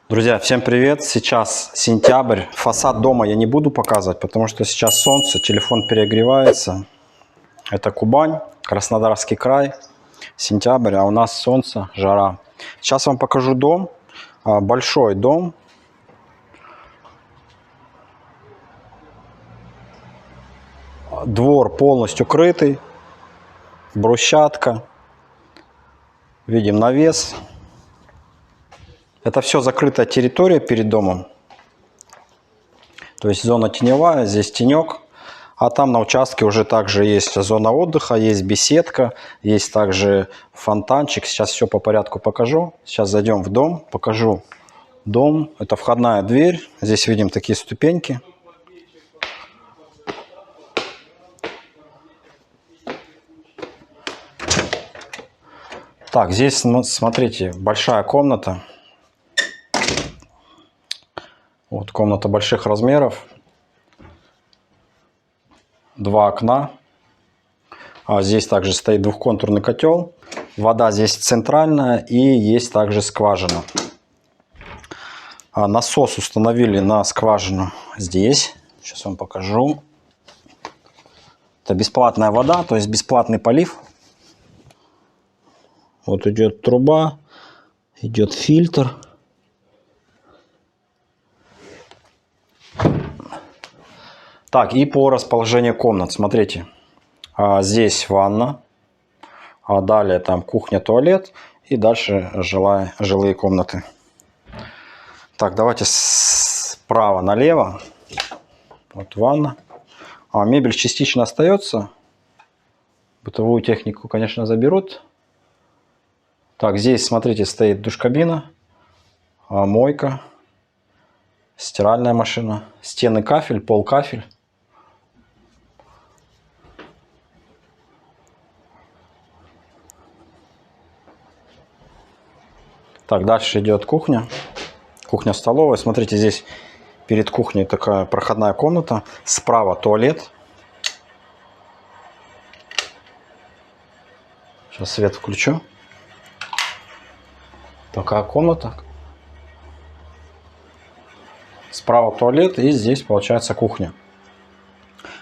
Друзья, всем привет! Сейчас сентябрь. Фасад дома я не буду показывать, потому что сейчас солнце, телефон перегревается. Это Кубань, Краснодарский край, сентябрь, а у нас солнце, жара. Сейчас вам покажу дом, большой дом. Двор полностью крытый, брусчатка, видим навес. Это все закрытая территория перед домом. То есть зона теневая, здесь тенек. А там на участке уже также есть зона отдыха, есть беседка, есть также фонтанчик. Сейчас все по порядку покажу. Сейчас зайдем в дом, покажу дом. Это входная дверь. Здесь видим такие ступеньки. Так, здесь, смотрите, большая комната. Вот комната больших размеров. Два окна. Здесь также стоит двухконтурный котел. Вода здесь центральная и есть также скважина. Насос установили на скважину здесь. Сейчас вам покажу. Это бесплатная вода, то есть бесплатный полив. Вот идет труба, идет фильтр. Так, и по расположению комнат, смотрите. Здесь ванна, далее там кухня, туалет и дальше жилые комнаты. Так, давайте справа налево. Вот ванна. Мебель частично остается. Бытовую технику, конечно, заберут. Так, здесь, смотрите, стоит душкабина, мойка, стиральная машина, стены кафель, пол кафель. Так, дальше идет кухня. Кухня-столовая. Смотрите, здесь перед кухней такая проходная комната. Справа туалет. Сейчас свет включу. Такая комната. Справа туалет и здесь получается кухня.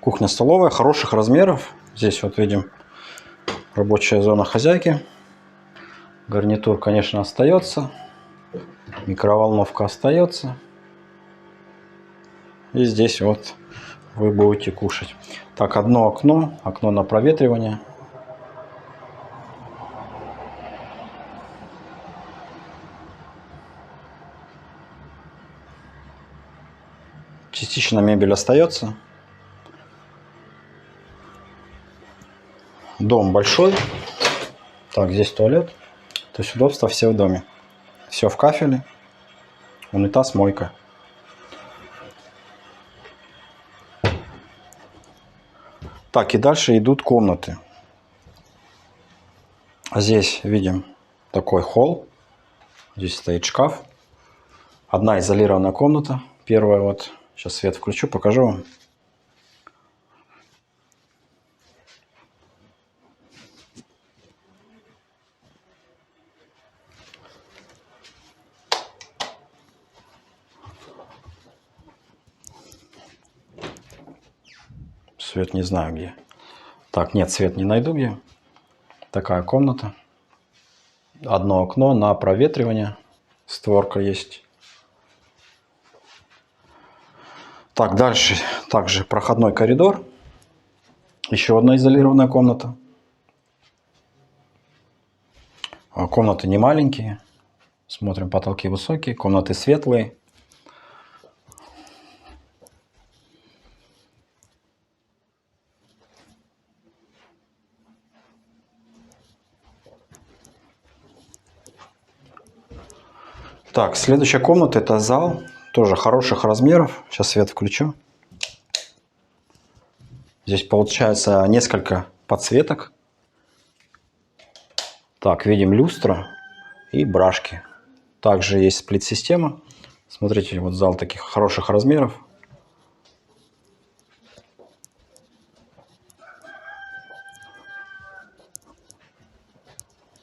Кухня-столовая хороших размеров. Здесь вот видим рабочая зона хозяйки. Гарнитур, конечно, остается. Микроволновка остается. И здесь вот вы будете кушать. Так, одно окно. Окно на проветривание. Частично мебель остается. Дом большой. Так, здесь туалет. То есть удобства все в доме. Все в кафеле. Унитаз, мойка. Так, и дальше идут комнаты. Здесь видим такой холл. Здесь стоит шкаф. Одна изолированная комната. Первая вот. Сейчас свет включу, покажу вам. Свет не знаю где. Так, нет, свет не найду где. Такая комната. Одно окно на проветривание. Створка есть. Так, дальше также проходной коридор. Еще одна изолированная комната. Комнаты не маленькие. Смотрим, потолки высокие. Комнаты светлые. Так, следующая комната — это зал. Тоже хороших размеров. Сейчас свет включу. Здесь получается несколько подсветок. Так, видим люстра и бражки. Также есть сплит-система. Смотрите, вот зал таких хороших размеров.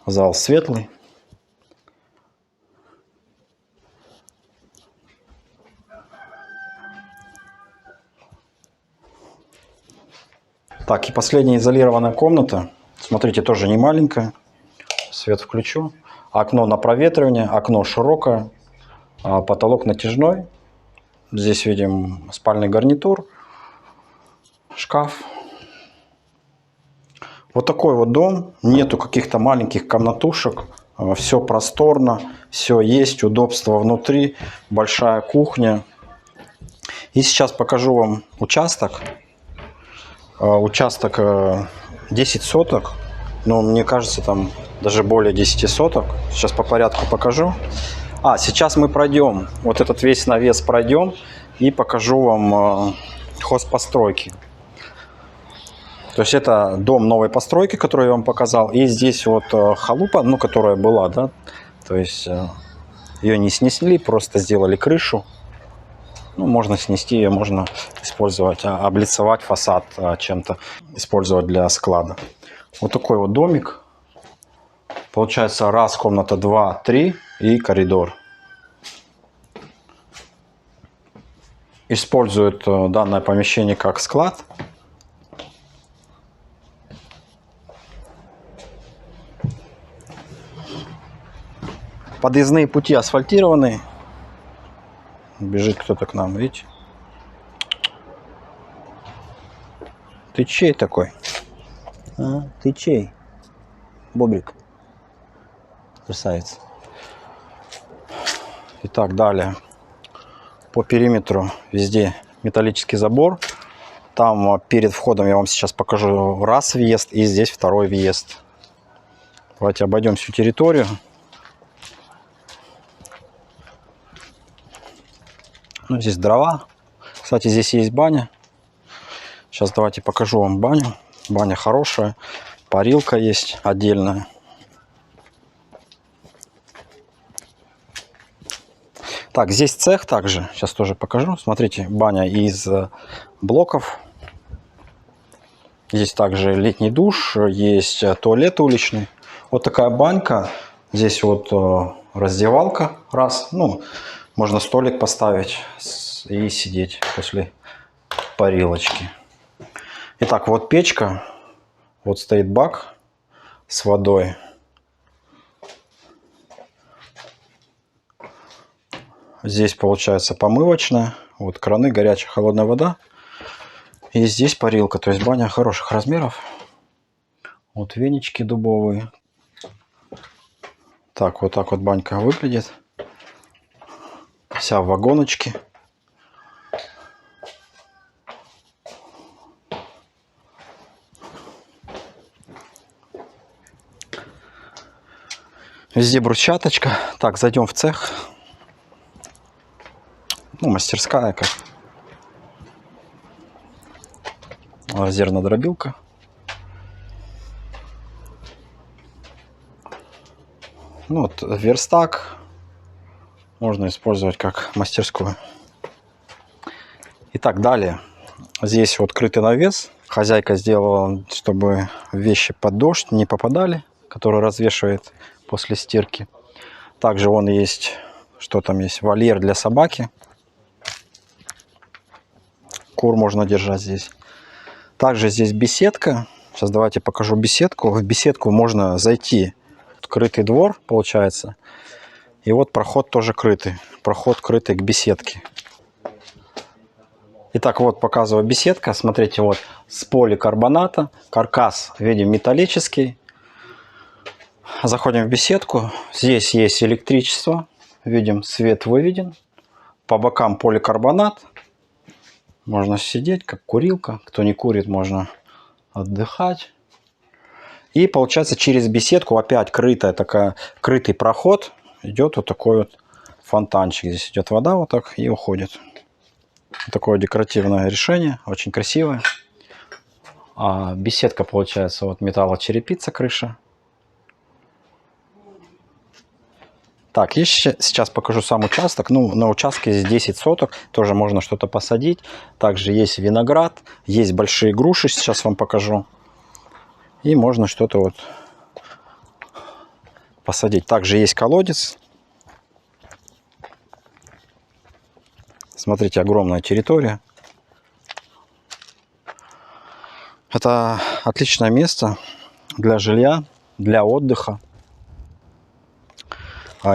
Зал светлый. Так, и последняя изолированная комната. Смотрите, тоже не маленькая. Свет включу. Окно на проветривание, окно широкое, потолок натяжной. Здесь видим спальный гарнитур, шкаф. Вот такой вот дом. Нету каких-то маленьких комнатушек. Все просторно, все есть, удобство внутри, большая кухня. И сейчас покажу вам участок. Участок 10 соток. Но мне кажется, там даже более 10 соток. Сейчас по порядку покажу. Сейчас мы пройдем, вот этот весь навес пройдем и покажу вам хозпостройки. То есть это дом новой постройки, который я вам показал. И здесь вот халупа, ну, которая была, да. То есть ее не снесли, просто сделали крышу. Ну, можно снести ее, можно использовать, облицевать фасад чем-то, использовать для склада. Вот такой вот домик. Получается раз комната, 2, 3 и коридор. Используют данное помещение как склад. Подъездные пути асфальтированы. Бежит кто-то к нам, видите? Ты чей такой? Ты чей? Бобрик. Красавец. Итак, далее. По периметру везде металлический забор. Там перед входом я вам сейчас покажу раз въезд и здесь второй въезд. Давайте обойдем всю территорию. Ну, здесь дрова. Кстати, здесь есть баня. Сейчас давайте покажу вам баню. Баня хорошая. Парилка есть отдельная. Так, здесь цех также. Сейчас тоже покажу. Смотрите, баня из блоков. Здесь также летний душ. Есть туалет уличный. Вот такая банька. Здесь вот раздевалка. Раз. Ну, можно столик поставить и сидеть после парилочки. Итак, вот печка. Вот стоит бак с водой. Здесь получается помывочная. Вот краны, горячая, холодная вода. И здесь парилка. То есть баня хороших размеров. Вот венички дубовые. Так, вот банька выглядит. Вся в вагоночке. Везде брусчаточка. Так, зайдем в цех. Ну, мастерская как. Зернодробилка. Ну, вот верстак. Можно использовать как мастерскую. Итак, далее. Здесь вот крытый навес. Хозяйка сделала, чтобы вещи под дождь не попадали, который развешивает после стирки. Также вон есть, что там есть, вольер для собаки. Кур можно держать здесь. Также здесь беседка. Сейчас давайте покажу беседку. В беседку можно зайти. Крытый двор получается. И вот проход тоже крытый. Проход крытый к беседке. Итак, вот показываю беседка. Смотрите, вот с поликарбоната. Каркас, видим, металлический. Заходим в беседку. Здесь есть электричество. Видим, свет выведен. По бокам поликарбонат. Можно сидеть, как курилка. Кто не курит, можно отдыхать. И получается через беседку опять крытый проход. Идет вот такой вот фонтанчик. Здесь идет вода вот так и уходит. Такое декоративное решение. Очень красивое. Беседка получается вот металлочерепица крыша. Так, и сейчас покажу сам участок. Ну, на участке здесь 10 соток. Тоже можно что-то посадить. Также есть виноград. Есть большие груши. Сейчас вам покажу. И можно что-то вот посадить. Также есть колодец. Смотрите, огромная территория. Это отличное место для жилья, для отдыха.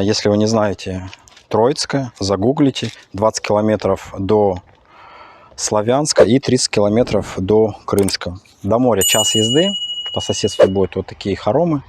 Если вы не знаете Троицкое, загуглите. 20 километров до Славянска и 30 километров до Крымска. До моря час езды. По соседству будут вот такие хоромы.